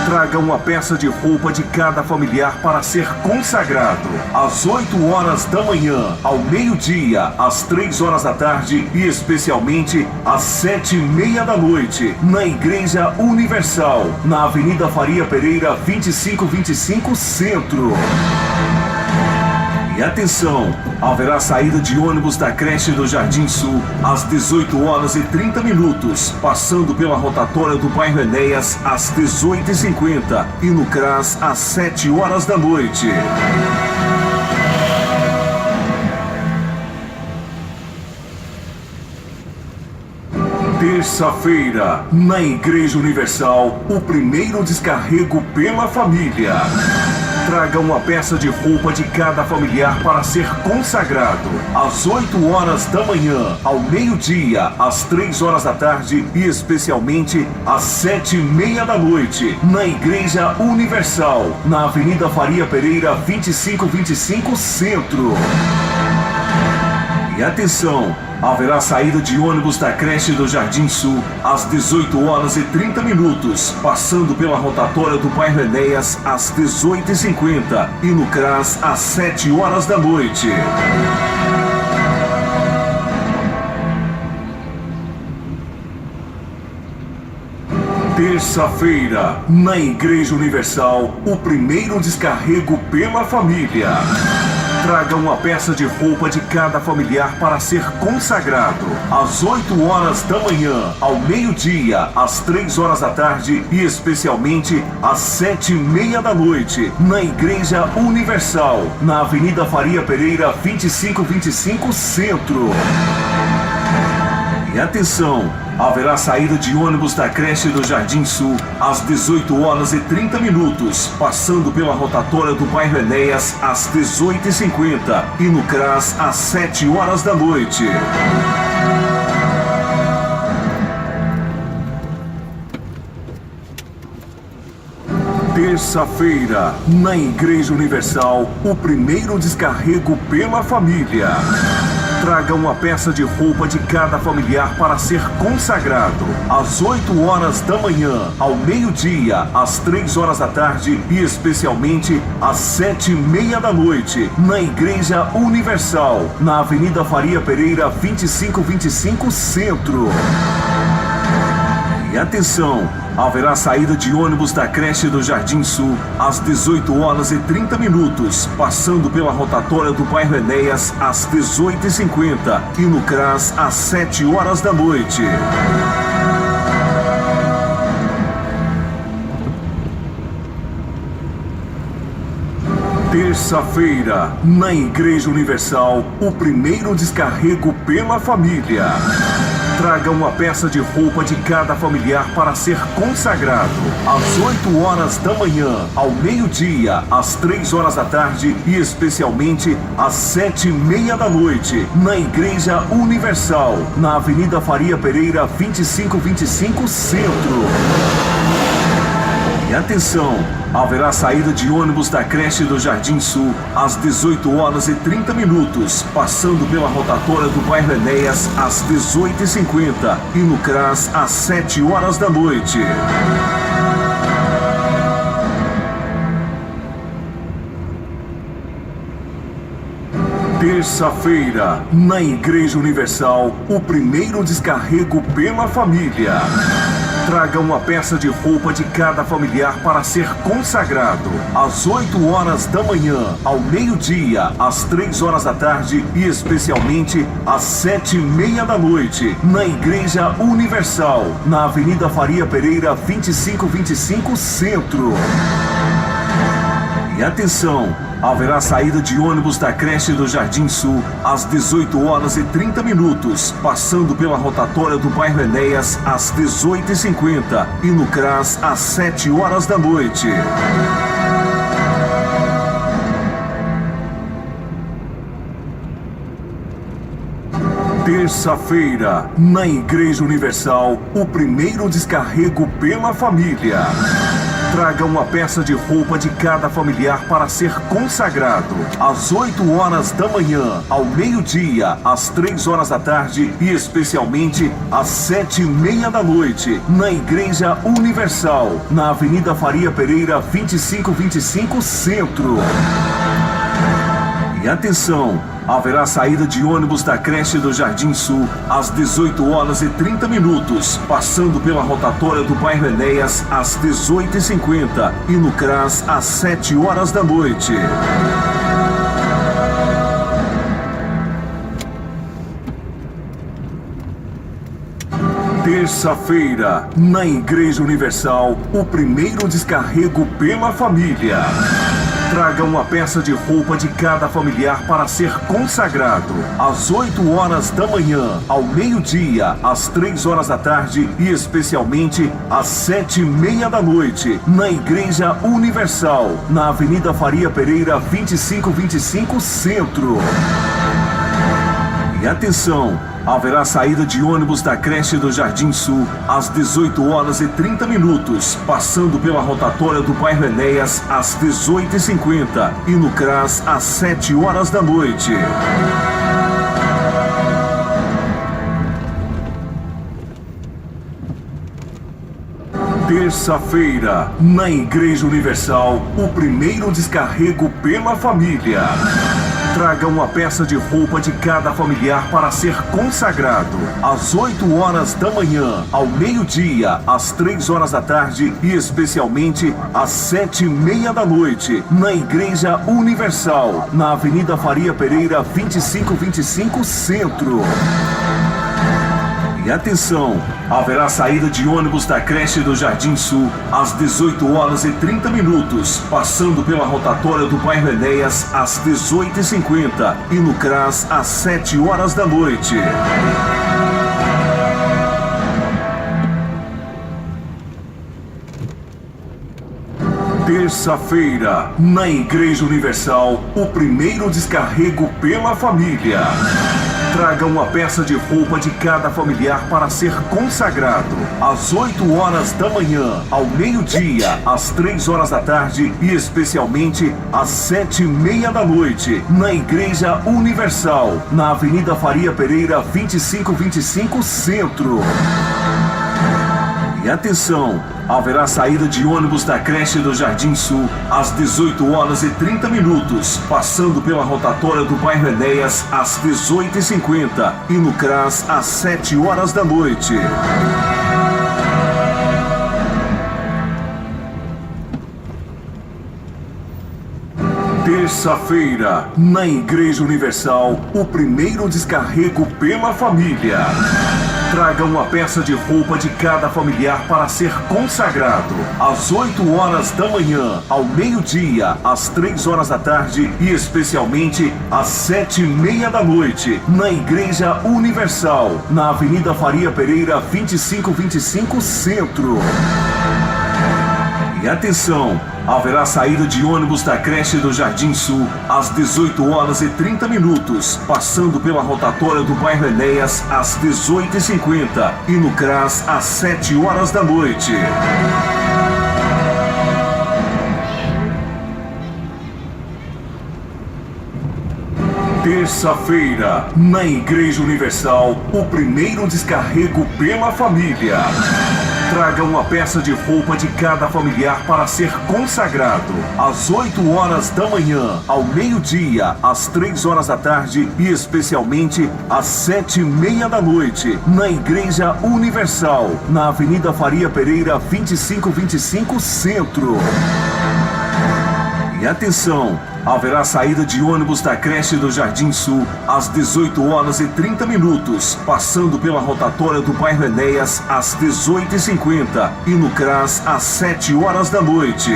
Traga uma peça de roupa de cada familiar para ser consagrado. Às 8 horas da manhã, ao meio-dia, às 3 horas da tarde e especialmente às 7h30 da noite, na Igreja Universal, na Avenida Faria Pereira 2525 Centro. E atenção! Haverá saída de ônibus da creche do Jardim Sul às 18h30, passando pela rotatória do bairro Enéas às 18h50 e no CRAS às 7 horas da noite. Terça-feira, na Igreja Universal, o primeiro descarrego pela família. Traga uma peça de roupa de cada familiar para ser consagrado. Às 8 horas da manhã, ao meio-dia, às 3 horas da tarde e especialmente às 7h30 da noite, na Igreja Universal, na Avenida Faria Pereira 2525 Centro. E atenção! Haverá saída de ônibus da creche do Jardim Sul às 18h30, passando pela rotatória do bairro Enéas às 18h50 e no CRAS às 7 horas da noite. Terça-feira, na Igreja Universal, o primeiro descarrego pela família. Traga uma peça de roupa de cada familiar para ser consagrado. Às 8 horas da manhã, ao meio-dia, às 3 horas da tarde e especialmente às 7h30 da noite, na Igreja Universal, na Avenida Faria Pereira, 2525 Centro. E atenção, haverá saída de ônibus da creche do Jardim Sul às 18h30, passando pela rotatória do bairro Enéas às 18h50 e no CRAS às 7 horas da noite. Terça-feira, na Igreja Universal, o primeiro descarrego pela família. Traga uma peça de roupa de cada familiar para ser consagrado. Às 8 horas da manhã, ao meio-dia, às 3 horas da tarde e especialmente às 7h30 da noite, na Igreja Universal, na Avenida Faria Pereira, 2525 Centro. E atenção, haverá saída de ônibus da creche do Jardim Sul às 18h30, passando pela rotatória do bairro Enéas às 18h50 e no CRAS às 7 horas da noite. Terça-feira, na Igreja Universal, o primeiro descarrego pela família. Traga uma peça de roupa de cada familiar para ser consagrado. Às 8 horas da manhã, ao meio-dia, às 3 horas da tarde e especialmente às 7h30 da noite, na Igreja Universal, na Avenida Faria Pereira, 2525 Centro. E atenção, haverá saída de ônibus da creche do Jardim Sul às 18h30, passando pela rotatória do bairro Enéas às 18h50 e no CRAS às 7 horas da noite. Terça-feira, na Igreja Universal, o primeiro descarrego pela família. Traga uma peça de roupa de cada familiar para ser consagrado. Às 8 horas da manhã, ao meio-dia, às 3 horas da tarde e especialmente às 7h30 da noite, na Igreja Universal, na Avenida Faria Pereira, 2525 Centro. E atenção, haverá saída de ônibus da creche do Jardim Sul às 18h30, passando pela rotatória do bairro Enéas às 18h50 e no CRAS às 7 horas da noite. Terça-feira, na Igreja Universal, o primeiro descarrego pela família. Traga uma peça de roupa de cada familiar para ser consagrado. Às 8 horas da manhã, ao meio-dia, às 3 horas da tarde e especialmente às 7h30 da noite, na Igreja Universal, na Avenida Faria Pereira, 2525 Centro. E atenção, haverá saída de ônibus da creche do Jardim Sul às 18h30, passando pela rotatória do bairro Enéas às 18h50 e no CRAS às 7 horas da noite. Terça-feira, na Igreja Universal, o primeiro descarrego pela família. Traga uma peça de roupa de cada familiar para ser consagrado. Às 8 horas da manhã, ao meio-dia, às 3 horas da tarde e especialmente às 7h30 da noite, na Igreja Universal, na Avenida Faria Pereira, 2525 Centro. E atenção, haverá saída de ônibus da creche do Jardim Sul às 18h30, passando pela rotatória do bairro Enéas às 18h50 e no CRAS às 7 horas da noite. Terça-feira, na Igreja Universal, o primeiro descarrego pela família. Traga uma peça de roupa de cada familiar para ser consagrado. Às 8 horas da manhã, ao meio-dia, às 3 horas da tarde e especialmente às 7h30 da noite, na Igreja Universal, na Avenida Faria Pereira, 2525 Centro. E atenção, haverá saída de ônibus da creche do Jardim Sul às 18h30, passando pela rotatória do bairro Enéas às 18h50 e no CRAS às 7 horas da noite. Terça-feira, na Igreja Universal, o primeiro descarrego pela família. Traga uma peça de roupa de cada familiar para ser consagrado. Às 8 horas da manhã, ao meio-dia, às 3 horas da tarde e especialmente às 7h30 da noite, na Igreja Universal, na Avenida Faria Pereira, 2525 Centro. E atenção, haverá saída de ônibus da creche do Jardim Sul às 18h30, passando pela rotatória do bairro Enéas às 18h50 e no CRAS às 7 horas da noite. Terça-feira, na Igreja Universal, o primeiro descarrego pela família. Traga uma peça de roupa de cada familiar para ser consagrado. Às 8 horas da manhã, ao meio-dia, às 3 horas da tarde e especialmente às 7h30 da noite, na Igreja Universal, na Avenida Faria Pereira, 2525 Centro. E atenção, haverá saída de ônibus da creche do Jardim Sul às 18h30, passando pela rotatória do bairro Enéas às 18h50 e no CRAS às 7 horas da noite. Terça-feira, na Igreja Universal, o primeiro descarrego pela família. Traga uma peça de roupa de cada familiar para ser consagrado. Às 8 horas da manhã, ao meio-dia, às 3 horas da tarde e especialmente às 7h30 da noite, na Igreja Universal, na Avenida Faria Pereira, 2525 Centro. E atenção, haverá saída de ônibus da creche do Jardim Sul às 18h30, passando pela rotatória do bairro Enéas às 18h50 e no CRAS às 7 horas da noite.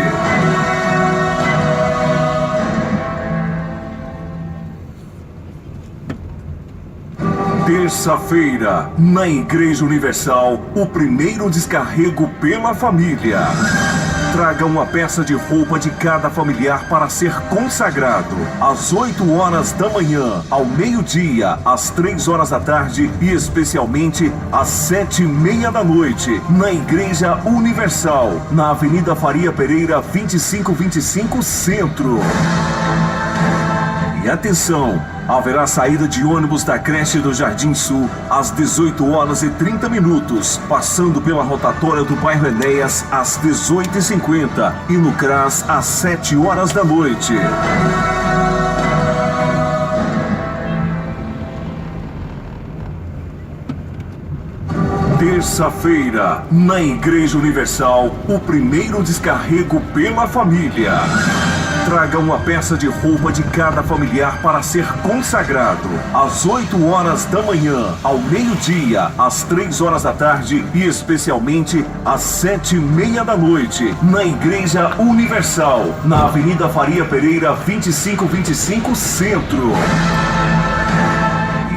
Terça-feira, na Igreja Universal, o primeiro descarrego pela família. Traga uma peça de roupa de cada familiar para ser consagrado. Às 8 horas da manhã, ao meio-dia, às 3 horas da tarde e especialmente às 7h30 da noite, na Igreja Universal, na Avenida Faria Pereira, 2525 Centro. E atenção, haverá saída de ônibus da creche do Jardim Sul às 18h30, passando pela rotatória do bairro Enéas às 18h50 e no CRAS às 7 horas da noite. Terça-feira, na Igreja Universal, o primeiro descarrego pela família. Traga uma peça de roupa de cada familiar para ser consagrado. Às 8 horas da manhã, ao meio-dia, às 3 horas da tarde e especialmente às 7h30 da noite, na Igreja Universal, na Avenida Faria Pereira, 2525 Centro.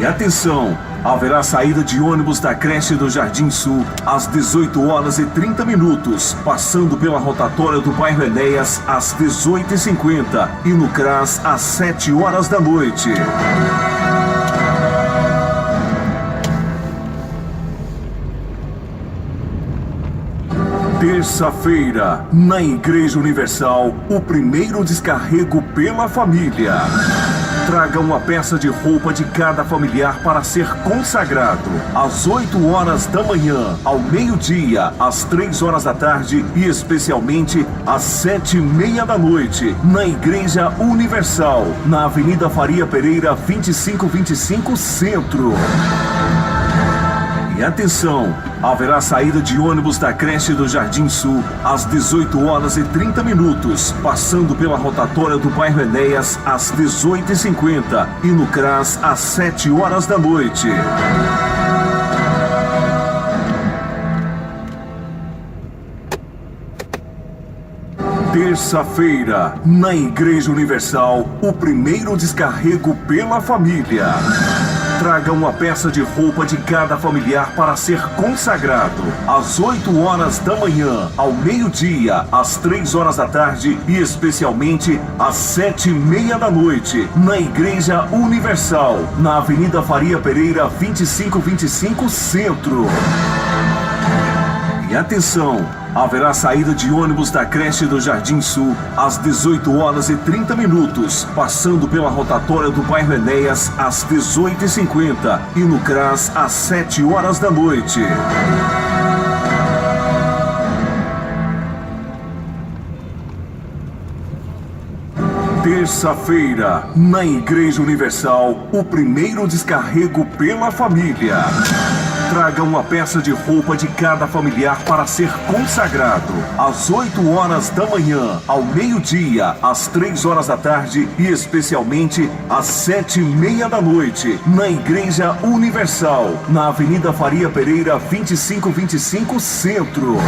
E atenção, haverá saída de ônibus da creche do Jardim Sul às 18h30, passando pela rotatória do bairro Enéas às 18h50 e no CRAS às 7 horas da noite. Terça-feira, na Igreja Universal, o primeiro descarrego pela família. Traga uma peça de roupa de cada familiar para ser consagrado. Às 8 horas da manhã, ao meio-dia, às 3 horas da tarde e especialmente às 7h30 da noite, na Igreja Universal, na Avenida Faria Pereira, 2525 Centro. E atenção, haverá saída de ônibus da creche do Jardim Sul às 18h30, passando pela rotatória do bairro Enéas às 18h50 e no CRAS às 7 horas da noite. Terça-feira, na Igreja Universal, o primeiro descarrego pela família. Traga uma peça de roupa de cada familiar para ser consagrado. Às 8 horas da manhã, ao meio-dia, às 3 horas da tarde e especialmente às 7h30 da noite, na Igreja Universal, na Avenida Faria Pereira, 2525 Centro. E atenção, haverá saída de ônibus da creche do Jardim Sul às 18h30, passando pela rotatória do bairro Enéas às 18h50 e no CRAS às 7 horas da noite. Terça-feira, na Igreja Universal, o primeiro descarrego pela família. Traga uma peça de roupa de cada familiar para ser consagrado. Às 8 horas da manhã, ao meio-dia, às 3 horas da tarde e especialmente às 7h30 da noite, na Igreja Universal, na Avenida Faria Pereira, 2525 Centro.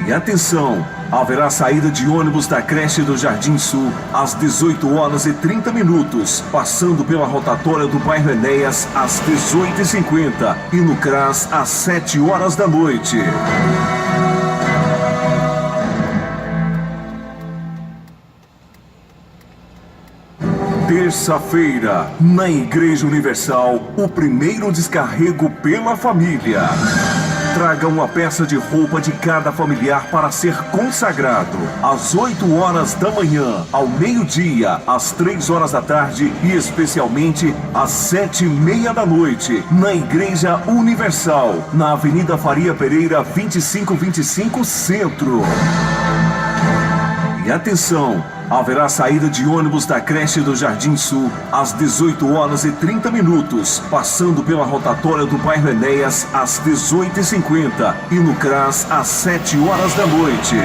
E atenção, haverá saída de ônibus da creche do Jardim Sul às 18h30, passando pela rotatória do bairro Enéas às 18h50 e no CRAS às 7 horas da noite. Terça-feira, na Igreja Universal, o primeiro descarrego pela família. Traga uma peça de roupa de cada familiar para ser consagrado. Às 8 horas da manhã, ao meio-dia, às 3 horas da tarde e especialmente às 7h30 da noite, na Igreja Universal, na Avenida Faria Pereira, 2525 Centro. E atenção, haverá saída de ônibus da creche do Jardim Sul às 18h30, passando pela rotatória do bairro Enéas às 18h50 e no CRAS às 7 horas da noite.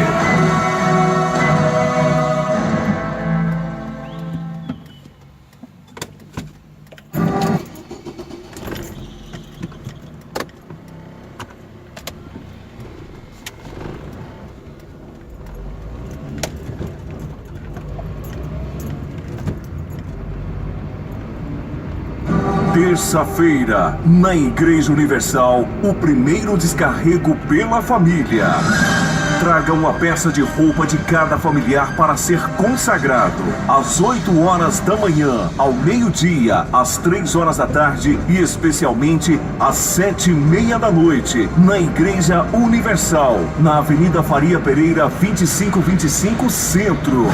Terça-feira, na Igreja Universal, o primeiro descarrego pela família. Traga uma peça de roupa de cada familiar para ser consagrado. Às 8 horas da manhã, ao meio-dia, às 3 horas da tarde e especialmente às 7h30 da noite, na Igreja Universal, na Avenida Faria Pereira, 2525 Centro.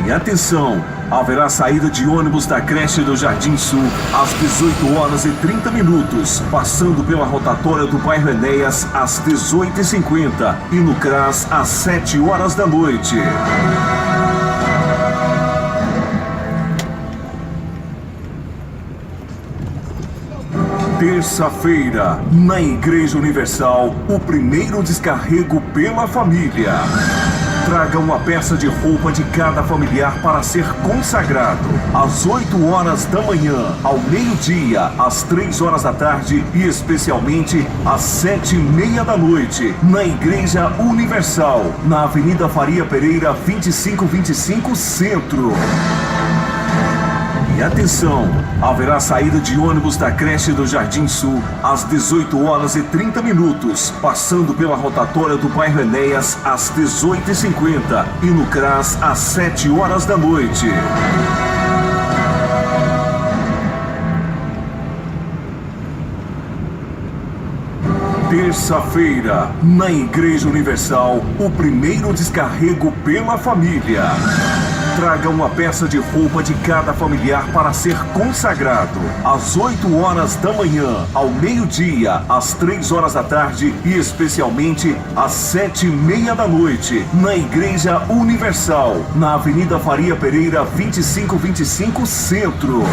E atenção, haverá saída de ônibus da creche do Jardim Sul às 18h30, passando pela rotatória do bairro Enéas às 18h50 e no CRAS às 7 horas da noite. Terça-feira, na Igreja Universal, o primeiro descarrego pela família. Traga uma peça de roupa de cada familiar para ser consagrado. Às 8 horas da manhã, ao meio-dia, às 3 horas da tarde e especialmente às 7h30 da noite, na Igreja Universal, na Avenida Faria Pereira, 2525 Centro. E atenção, haverá saída de ônibus da creche do Jardim Sul às 18h30, passando pela rotatória do bairro Enéas às 18h50 e no CRAS às 7 horas da noite. Terça-feira, na Igreja Universal, o primeiro descarrego pela família. Traga uma peça de roupa de cada familiar para ser consagrado. Às 8 horas da manhã, ao meio-dia, às 3 horas da tarde e especialmente às 7h30 da noite, na Igreja Universal, na Avenida Faria Pereira, 2525 Centro.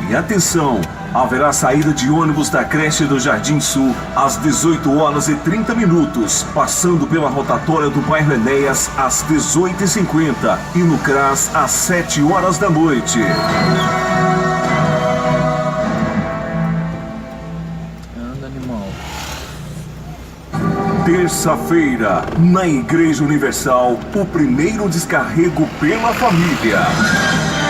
E atenção! Haverá saída de ônibus da creche do Jardim Sul às 18h30, passando pela rotatória do bairro Enéas às 18h50 e no CRAS às 7 horas da noite. Anda, animal. Terça-feira, na Igreja Universal, o primeiro descarrego pela família.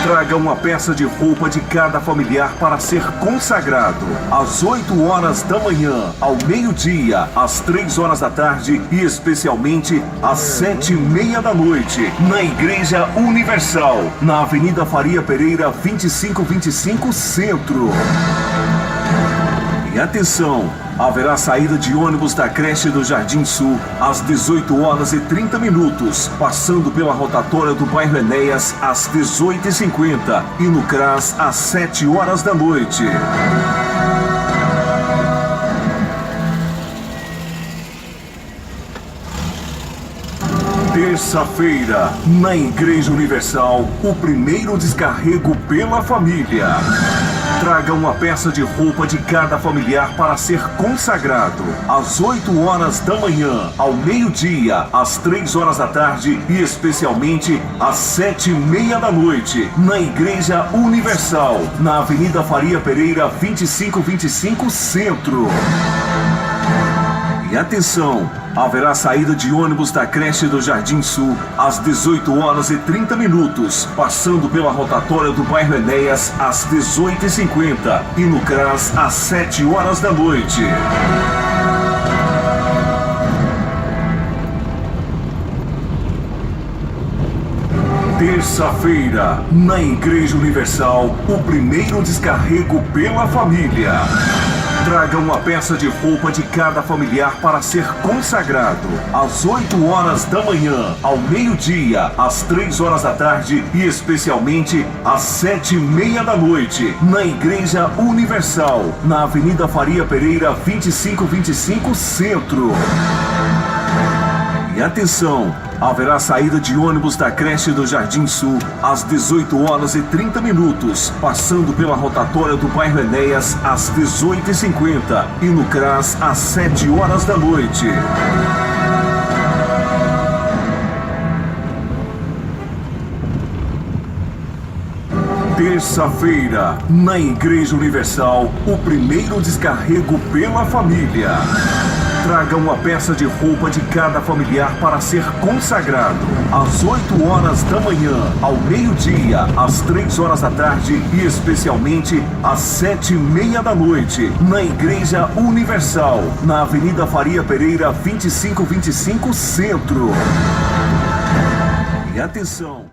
Traga uma peça de roupa de cada familiar para ser consagrado. Às 8 horas da manhã, ao meio-dia, às 3 horas da tarde e especialmente às 7h30 da noite, na Igreja Universal, na Avenida Faria Pereira, 2525 Centro. E atenção! Haverá saída de ônibus da creche do Jardim Sul às 18h30, passando pela rotatória do bairro Enéas às 18h50 e no CRAS às 7 horas da noite. Terça-feira, na Igreja Universal, o primeiro descarrego pela família. Traga uma peça de roupa de cada familiar para ser consagrado. Às 8 horas da manhã, ao meio-dia, às 3 horas da tarde e especialmente às 7h30 da noite, na Igreja Universal, na Avenida Faria Pereira, 2525 Centro. E atenção! Haverá saída de ônibus da creche do Jardim Sul às 18h30, passando pela rotatória do bairro Enéas às 18h50 e no CRAS às 7 horas da noite. Terça-feira, na Igreja Universal, o primeiro descarrego pela família. Traga uma peça de roupa de cada familiar para ser consagrado. Às 8 horas da manhã, ao meio-dia, às 3 horas da tarde e especialmente às 7h30 da noite, na Igreja Universal, na Avenida Faria Pereira, 2525 Centro. E atenção! Haverá saída de ônibus da creche do Jardim Sul às 18h30, passando pela rotatória do bairro Enéas às 18h50 e no CRAS às 7 horas da noite. Terça-feira, na Igreja Universal, o primeiro descarrego pela família. Traga uma peça de roupa de cada familiar para ser consagrado. Às 8 horas da manhã, ao meio-dia, às 3 horas da tarde e especialmente às 7h30 da noite, na Igreja Universal, na Avenida Faria Pereira, 2525 Centro. E atenção!